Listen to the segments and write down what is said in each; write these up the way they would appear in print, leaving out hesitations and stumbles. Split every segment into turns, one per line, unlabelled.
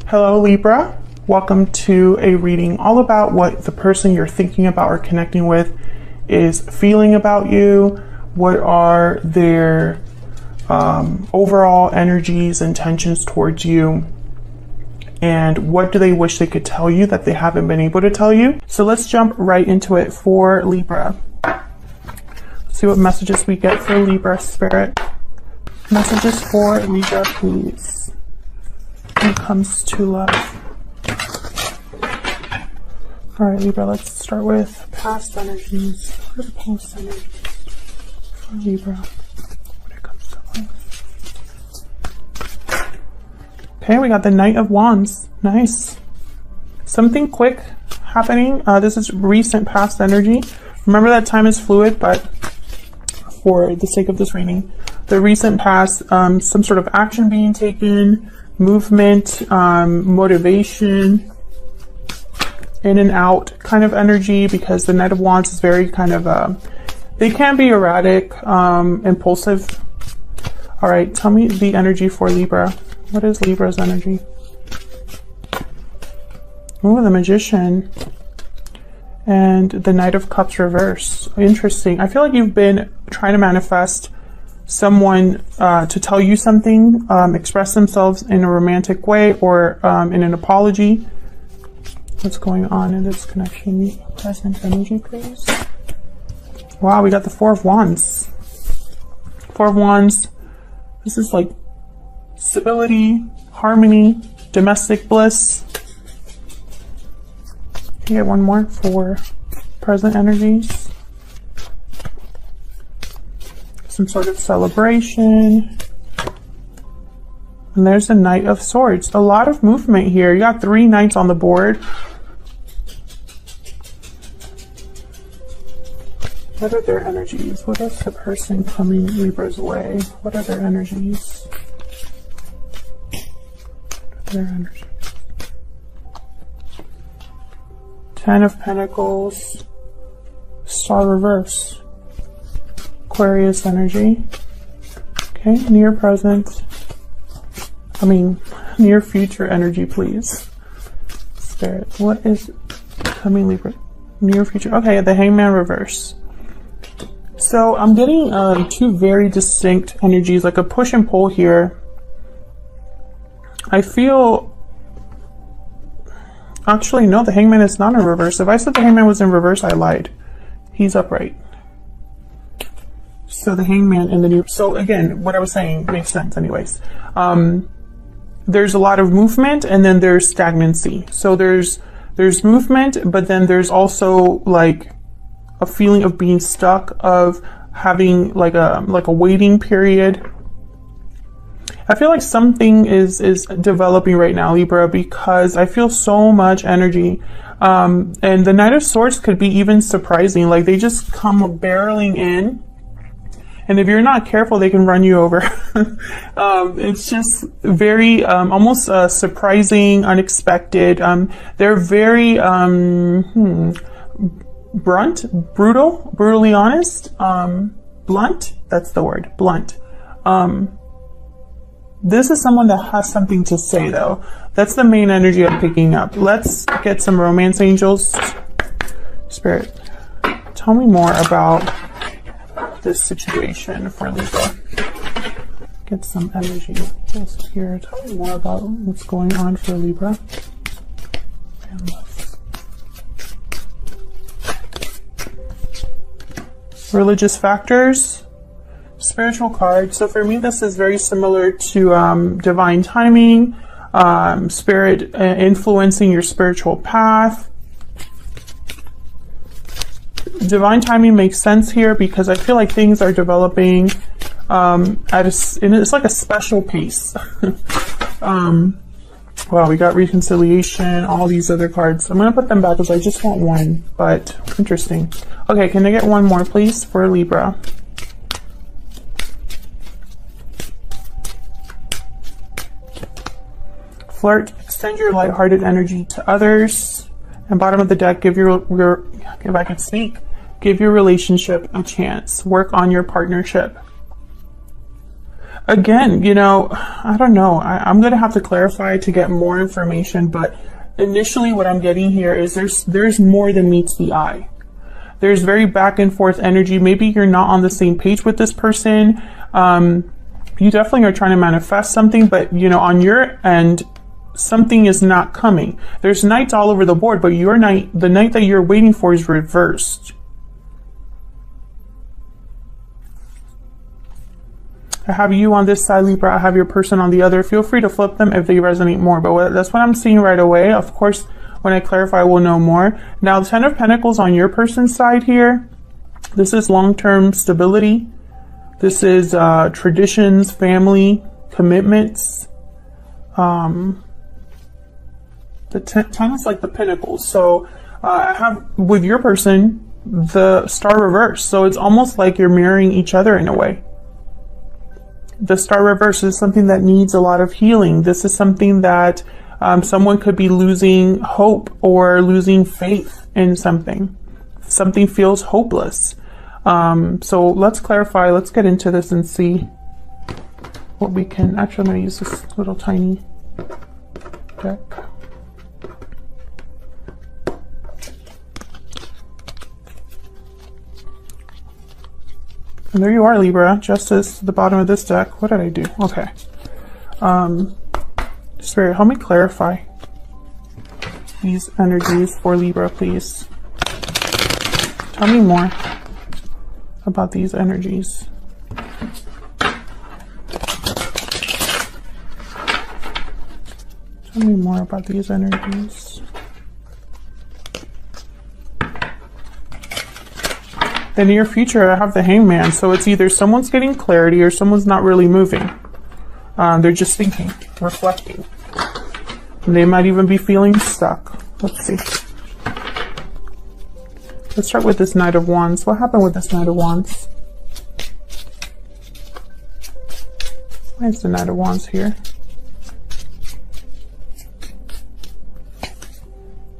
Hello Libra, welcome to a reading all about what the person you're thinking about or connecting with is feeling about you. What are their overall energies, intentions towards you, and what do they wish they could tell you that they haven't been able to tell you. So let's jump right into it for Libra. Let's see what messages we get for Libra spirit. Messages for Libra, please, when it comes to love. All right, Libra, let's start with past energies. What are the past energies for Libra when it comes to love? Okay, we got the Knight of Wands. Nice. Something quick happening. This is recent past energy. Remember that time is fluid, but for the sake of this reading, the recent past, some sort of action being taken, movement, motivation, in and out kind of energy, because the Knight of Wands is very kind of, they can be erratic, impulsive. All right, tell me the energy for Libra. What is Libra's energy? Oh, the Magician and the Knight of Cups reverse. Interesting. I feel like you've been trying to manifest someone to tell you something, express themselves in a romantic way or in an apology. What's going on in this connection? Present energy, please. Wow, we got the Four of Wands. Four of Wands. This is like stability, harmony, domestic bliss. Can you get one more for present energies? Some sort of celebration. And there's a Knight of Swords. A lot of movement here. You got 3 knights on the board. What are their energies? What is the person coming Libra's way? What are their energies? What are their energies? 10 of Pentacles. Star reverse. Aquarius energy. Okay, near present. Near future energy, please. Spirit, what is coming Libra? Near future. Okay, the Hangman reverse. So I'm getting 2 very distinct energies, like a push and pull here. I feel... Actually, no, the Hangman is not in reverse. If I said the Hangman was in reverse, I lied. He's upright. So the Hangman and the new... So again, what I was saying makes sense anyways. There's a lot of movement and then there's stagnancy. So there's movement, but then there's also like a feeling of being stuck, of having like a waiting period. I feel like something is developing right now, Libra, because I feel so much energy. And the Knight of Swords could be even surprising. Like they just come barreling in. And if you're not careful, they can run you over. It's just very, almost surprising, unexpected. They're very brutally honest, blunt. That's the word, blunt. This is someone that has something to say, though. That's the main energy I'm picking up. Let's get some romance angels. Spirit, tell me more about this situation for Libra. Get some energy just here. Tell me more about what's going on for Libra and love. Religious factors, spiritual card. So for me, this is very similar to divine timing, spirit influencing your spiritual path. Divine timing makes sense here because I feel like things are developing it's like a special pace. Wow, we got reconciliation, all these other cards. I'm going to put them back because I just want one, but interesting. Okay, can I get one more, please, for Libra? Flirt, extend your lighthearted energy to others. And bottom of the deck, give your if I could speak, give your relationship a chance. Work on your partnership. again, you know, I don't know. I'm going to have to clarify to get more information, but initially what I'm getting here is there's more than meets the eye. There's very back and forth energy. Maybe you're not on the same page with this person. You definitely are trying to manifest something, but you know, on your end, something is not coming. There's knights all over the board, but your knight, the knight that you're waiting for, is reversed. I have you on this side, Libra. I have your person on the other. Feel free to flip them if they resonate more, but that's what I'm seeing right away. Of course, when I clarify, we'll know more. Now, the Ten of Pentacles on your person's side here, this is long-term stability. This is traditions, family, commitments. The ten is like the Pentacles. So I have, with your person, the Star reverse. So it's almost like you're mirroring each other in a way. The Star reverse is something that needs a lot of healing. This is something that someone could be losing hope or losing faith in something. Something feels hopeless. So let's clarify. Let's get into this and see what we can. Actually, I'm going to use this little tiny deck. And there you are, Libra. Justice, the bottom of this deck. What did I do? Okay. Spirit, help me clarify these energies for Libra, please. Tell me more about these energies. Tell me more about these energies. In the near future, I have the Hangman, so it's either someone's getting clarity or someone's not really moving. They're just thinking, reflecting. And they might even be feeling stuck. Let's see. Let's start with this Knight of Wands. What happened with this Knight of Wands? Why is the Knight of Wands here?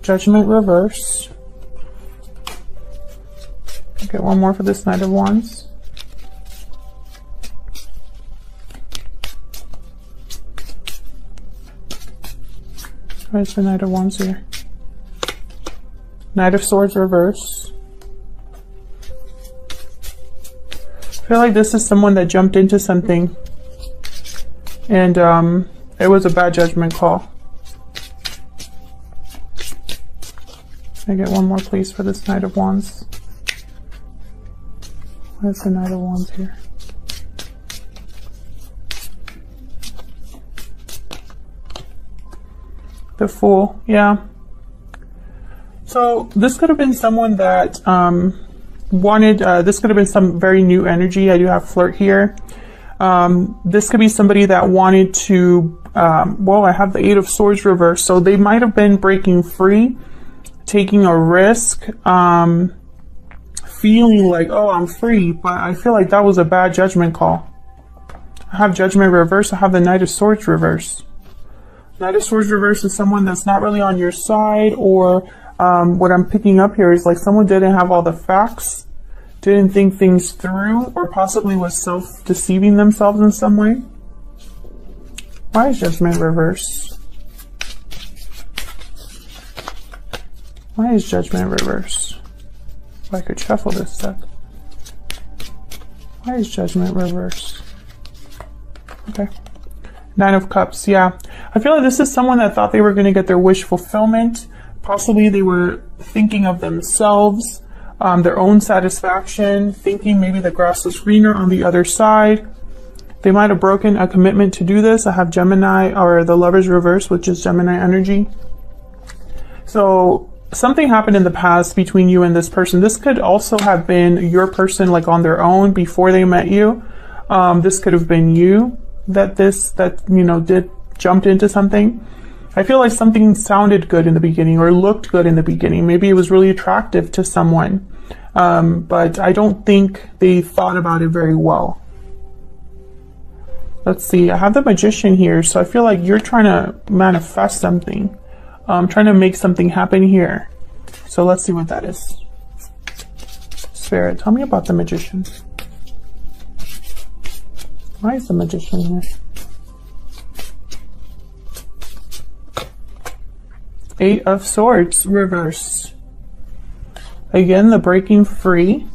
Judgment reverse. Get one more for this Knight of Wands. Where's the Knight of Wands here? Knight of Swords reverse. I feel like this is someone that jumped into something and it was a bad judgment call. Can I get one more please for this Knight of Wands? Where's the Knight of Wands here? The Fool, yeah. So this could have been someone that wanted, this could have been some very new energy. I do have Flirt here. This could be somebody that wanted to, well, I have the Eight of Swords reversed. So they might have been breaking free, taking a risk, feeling like, oh, I'm free, but I feel like that was a bad judgment call. I have Judgment reverse. I have the Knight of Swords reverse. Knight of Swords reverse is someone that's not really on your side, or what I'm picking up here is like someone didn't have all the facts, didn't think things through, or possibly was self-deceiving themselves in some way. Why is Judgment reverse? Why is Judgment reverse? If I could shuffle this deck. Why is Judgment reverse? Okay. Nine of Cups, yeah. I feel like this is someone that thought they were going to get their wish fulfillment. Possibly they were thinking of themselves, their own satisfaction, thinking maybe the grass was greener on the other side. They might have broken a commitment to do this. I have Gemini, or the Lover's reverse, which is Gemini energy. So something happened in the past between you and this person. This could also have been your person, like on their own before they met you. This could have been you that you know, jumped into something. I feel like something sounded good in the beginning or looked good in the beginning. Maybe it was really attractive to someone. But I don't think they thought about it very well. Let's see. I have the Magician here. So I feel like you're trying to manifest something. Trying to make something happen here. So let's see what that is. Spirit, tell me about the Magician. Why is the Magician here? Eight of Swords, reverse. Again, the breaking free.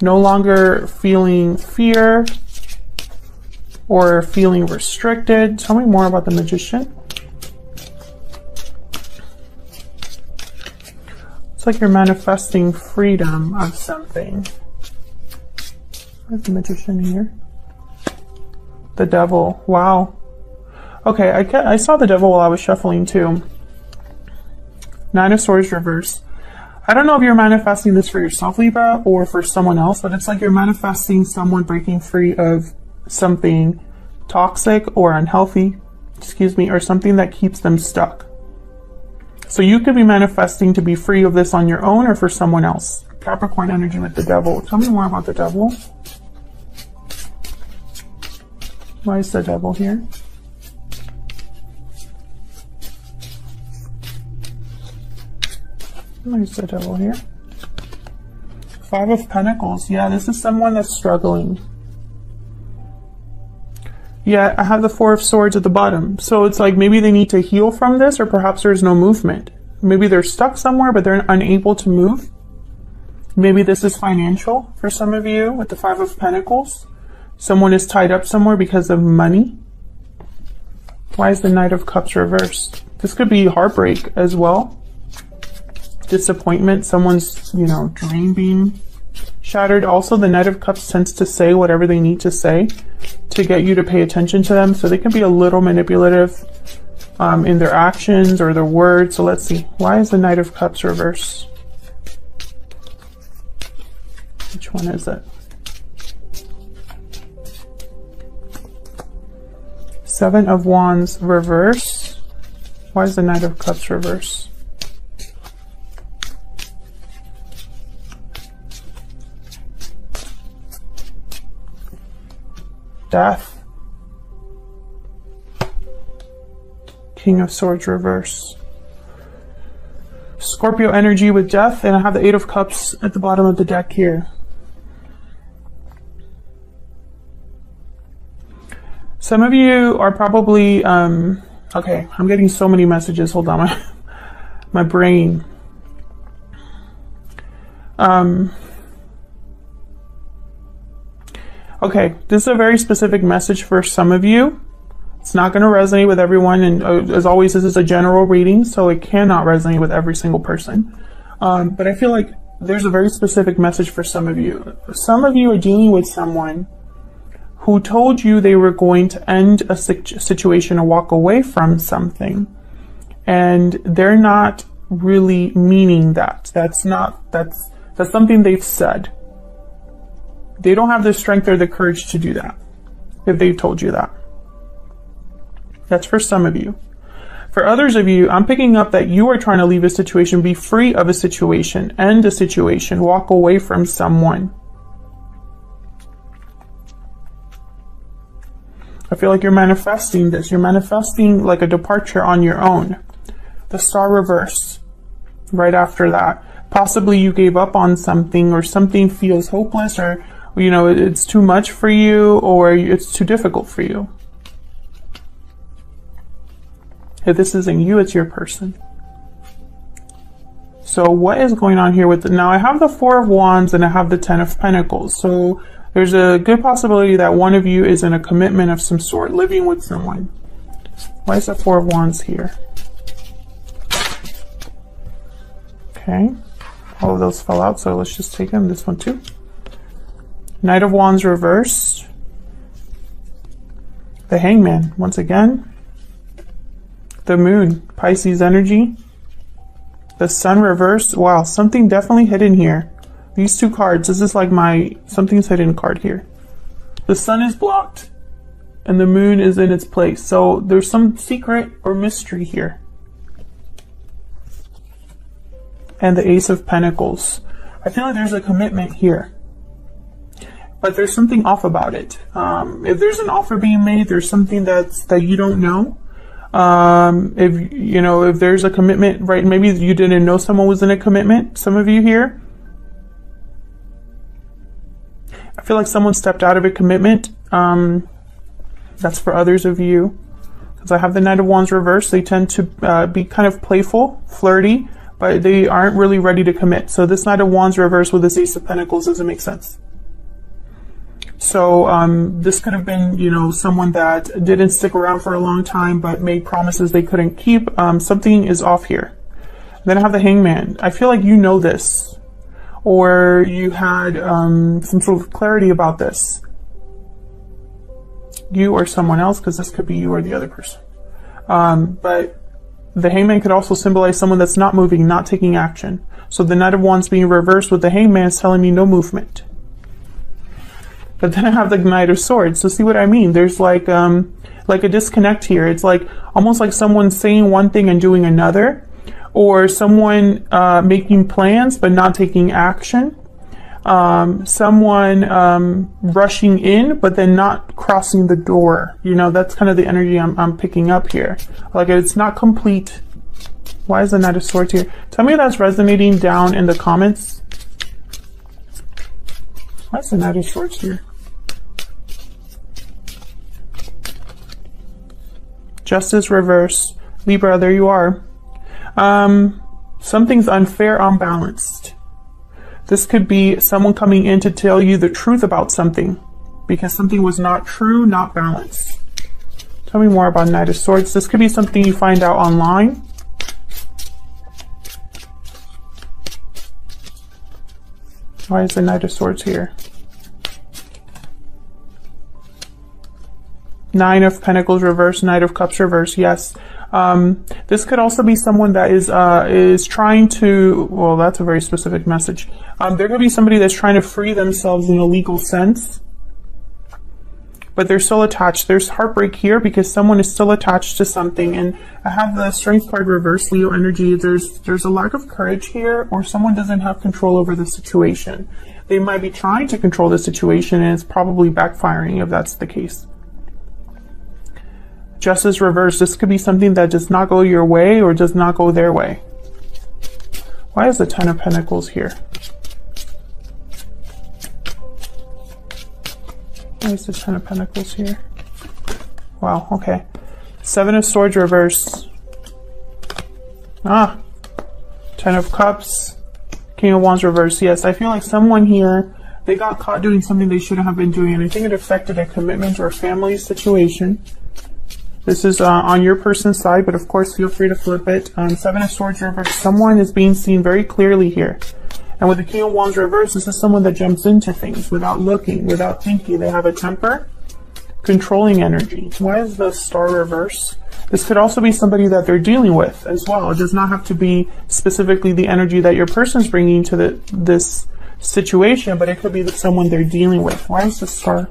No longer feeling fear or feeling restricted. Tell me more about the Magician. It's like you're manifesting freedom of something. Where's the Magician here? The Devil. Wow. Okay, I saw the Devil while I was shuffling too. Nine of Swords reverse. I don't know if you're manifesting this for yourself, Libra, or for someone else, but it's like you're manifesting someone breaking free of something toxic or unhealthy, excuse me, or something that keeps them stuck. So you could be manifesting to be free of this on your own or for someone else. Capricorn energy with the Devil. Tell me more about the Devil. Why is the Devil here? Where's the Devil here? Five of Pentacles. Yeah, this is someone that's struggling. Yeah, I have the Four of Swords at the bottom. So it's like maybe they need to heal from this, or perhaps there's no movement. Maybe they're stuck somewhere, but they're unable to move. Maybe this is financial for some of you with the Five of Pentacles. Someone is tied up somewhere because of money. Why is the Knight of Cups reversed? This could be heartbreak as well. Disappointment, someone's, dream being shattered. Also, the Knight of Cups tends to say whatever they need to say to get you to pay attention to them. So they can be a little manipulative in their actions or their words. So let's see. Why is the Knight of Cups reversed? Which one is it? Seven of Wands reverse. Why is the Knight of Cups reverse? Death. King of Swords reverse. Scorpio energy with Death, and I have the Eight of Cups at the bottom of the deck here. Some of you are probably okay, I'm getting so many messages. Hold on, my brain. Okay, this is a very specific message for some of you. It's not going to resonate with everyone, and as always, this is a general reading, so it cannot resonate with every single person. But I feel like there's a very specific message for some of you. Some of you are dealing with someone who told you they were going to end a situation or walk away from something, and they're not really meaning that. That's something they've said. They don't have the strength or the courage to do that if they've told you that. That's for some of you. For others of you, I'm picking up that you are trying to leave a situation, be free of a situation, end a situation, walk away from someone. I feel like you're manifesting this. You're manifesting like a departure on your own. The Star reverse right after that. Possibly you gave up on something, or something feels hopeless, or it's too much for you, or it's too difficult for you. If this isn't you, it's your person. So what is going on here with now I have the Four of Wands and I have the Ten of Pentacles. So there's a good possibility that one of you is in a commitment of some sort, living with someone. Why is the Four of Wands here? Okay. All of those fell out, so let's just take them. This one too. Knight of Wands reversed. The Hangman, once again. The Moon, Pisces energy. The Sun reversed. Wow, something definitely hidden here. These two cards, this is like something's hidden card here. The Sun is blocked and the Moon is in its place. So there's some secret or mystery here. And the Ace of Pentacles. I feel like there's a commitment here, but there's something off about it. If there's an offer being made, there's something that you don't know. If there's a commitment, right? Maybe you didn't know someone was in a commitment. Some of you here, feel like someone stepped out of a commitment. That's for others of you. Because I have the Knight of Wands reversed. They tend to be kind of playful, flirty, but they aren't really ready to commit. So this Knight of Wands reversed with this Ace of Pentacles doesn't make sense. So this could have been, you know, someone that didn't stick around for a long time but made promises they couldn't keep. Something is off here. Then I have the Hangman. I feel like you know this, or you had some sort of clarity about this. You or someone else, because this could be you or the other person. But the Hangman could also symbolize someone that's not moving, not taking action. So the Knight of Wands being reversed with the Hangman is telling me no movement. But then I have the Knight of Swords. So see what I mean? There's like a disconnect here. It's like almost like someone saying one thing and doing another, or someone making plans but not taking action. Someone rushing in but then not crossing the door. You know, that's kind of the energy I'm picking up here. Like it's not complete. Why is the Knight of Swords here? Tell me if that's resonating down in the comments. Why is the Knight of Swords here? Justice reverse. Libra, there you are. Something's unfair, unbalanced. This could be someone coming in to tell you the truth about something because something was not true, not balanced. Tell me more about Knight of Swords. This could be something you find out online. Why is the Knight of Swords here? Nine of Pentacles reverse, Knight of Cups reverse. Yes. This could also be someone that is trying to, well, that's a very specific message. There could be somebody that's trying to free themselves in a legal sense, but they're still attached. There's heartbreak here because someone is still attached to something. And I have the Strength card reverse, Leo energy. There's a lack of courage here, or someone doesn't have control over the situation. They might be trying to control the situation and it's probably backfiring if that's the case. Justice reverse. This could be something that does not go your way or does not go their way. Why is the Ten of Pentacles here? Why is the Ten of Pentacles here? Wow, okay. Seven of Swords reverse. Ten of Cups. King of Wands reverse. Yes, I feel like someone here, they got caught doing something they shouldn't have been doing, and I think it affected a commitment or a family situation. This is on your person's side, but of course feel free to flip it. Seven of Swords reverse. Someone is being seen very clearly here. And with the King of Wands reverse, this is someone that jumps into things without looking, without thinking. They have a temper, controlling energy. Why is the Star reverse? This could also be somebody that they're dealing with as well. It does not have to be specifically the energy that your person's bringing to this situation, but it could be someone they're dealing with. Why is the Star?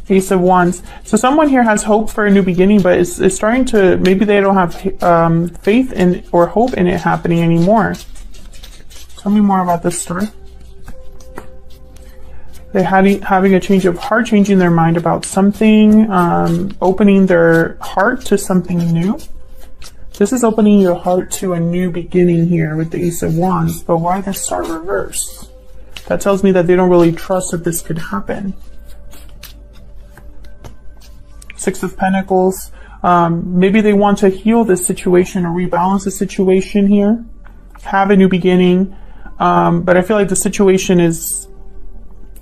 Ace of Wands. So someone here has hope for a new beginning, but it's starting to, maybe they don't have faith in or hope in it happening anymore. Tell me more about this story. They're having a change of heart, changing their mind about something, opening their heart to something new. This is opening your heart to a new beginning here with the Ace of Wands, but why the Star reverse? That tells me that they don't really trust that this could happen. Six of Pentacles. Maybe they want to heal this situation or rebalance the situation here. Have a new beginning. But I feel like the situation is,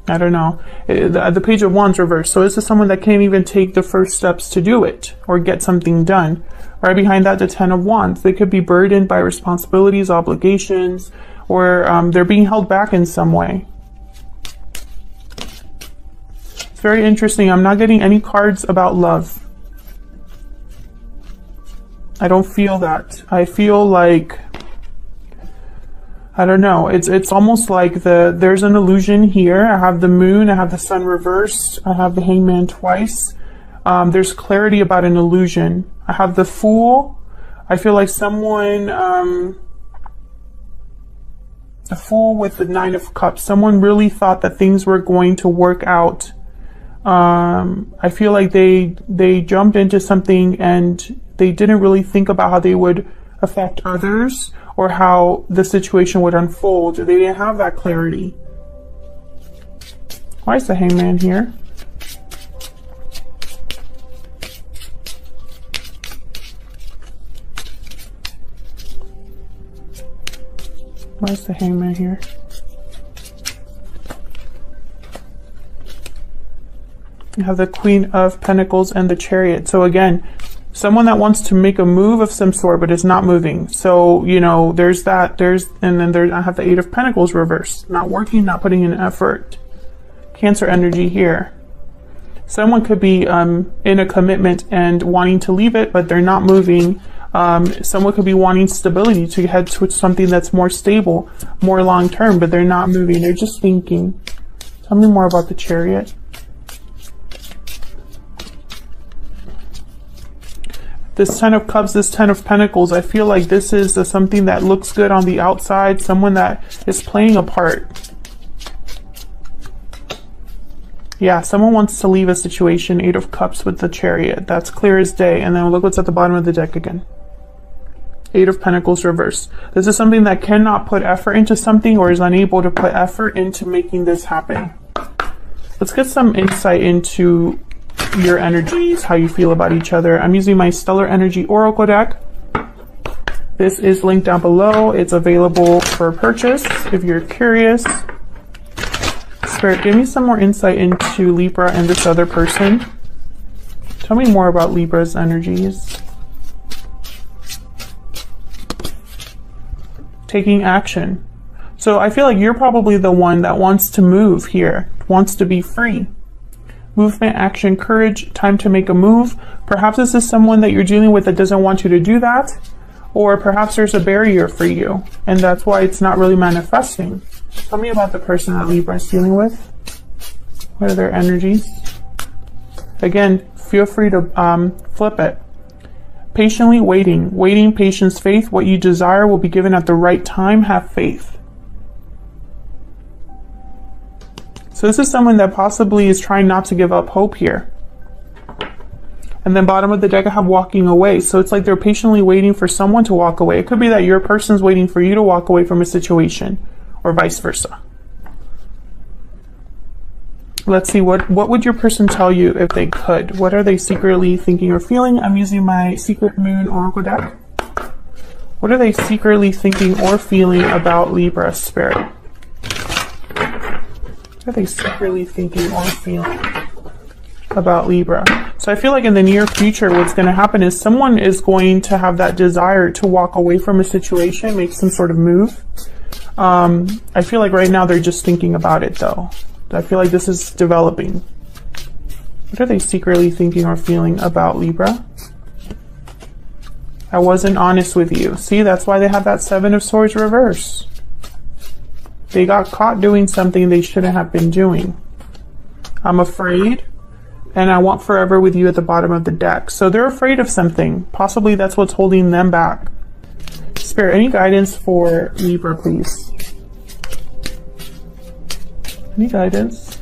I don't know. The Page of Wands reversed. So this is someone that can't even take the first steps to do it or get something done. Right behind that, the Ten of Wands. They could be burdened by responsibilities, obligations, or they're being held back in some way. It's very interesting. I'm not getting any cards about love. I don't feel that. I feel like, I don't know. It's almost like there's an illusion here. I have the Moon. I have the Sun reversed. I have the Hangman twice. There's clarity about an illusion. I have the Fool. I feel like someone, the Fool with the Nine of Cups. Someone really thought that things were going to work out. I feel like they jumped into something and they didn't really think about how they would affect others or how the situation would unfold. They didn't have that clarity. Why is the Hangman here? Why is the Hangman here? You have the Queen of Pentacles and the Chariot. So again, someone that wants to make a move of some sort, but is not moving. So, you know, there's that, and then I have the Eight of Pentacles reversed. Not working, not putting in effort. Cancer energy here. Someone could be in a commitment and wanting to leave it, but they're not moving. Someone could be wanting stability to head to something that's more stable, more long-term, but they're not moving. They're just thinking. Tell me more about the Chariot. This Ten of Cups, this Ten of Pentacles, I feel like this is something that looks good on the outside, someone that is playing a part. Yeah, someone wants to leave a situation. Eight of Cups with the Chariot. That's clear as day. And then look what's at the bottom of the deck again. Eight of Pentacles reversed. This is something that cannot put effort into something or is unable to put effort into making this happen. Let's get some insight into your energies, how you feel about each other. I'm using my Stellar Energy Oracle deck. This is linked down below. It's available for purchase if you're curious. Spirit, give me some more insight into Libra and this other person. Tell me more about Libra's energies. Taking action. So I feel like you're probably the one that wants to move here, wants to be free. Movement, action, courage, time to make a move. Perhaps this is someone that you're dealing with that doesn't want you to do that. Or perhaps there's a barrier for you, and that's why it's not really manifesting. Tell me about the person that Libra is dealing with. What are their energies? Again, feel free to flip it. Patiently waiting. Waiting, patience, faith. What you desire will be given at the right time. Have faith. So this is someone that possibly is trying not to give up hope here. And then bottom of the deck, I have walking away. So it's like they're patiently waiting for someone to walk away. It could be that your person's waiting for you to walk away from a situation, or vice versa. Let's see, what would your person tell you if they could? What are they secretly thinking or feeling? I'm using my Secret Moon Oracle deck. What are they secretly thinking or feeling about Libra, Spirit? What are they secretly thinking or feeling about Libra? So I feel like in the near future, what's going to happen is someone is going to have that desire to walk away from a situation, make some sort of move. I feel like right now they're just thinking about it though. I feel like this is developing. What are they secretly thinking or feeling about Libra? I wasn't honest with you. See, that's why they have that Seven of Swords reverse. They got caught doing something they shouldn't have been doing. I'm afraid, and I want forever with you at the bottom of the deck. So they're afraid of something. Possibly that's what's holding them back. Spirit, any guidance for Libra, please? Any guidance?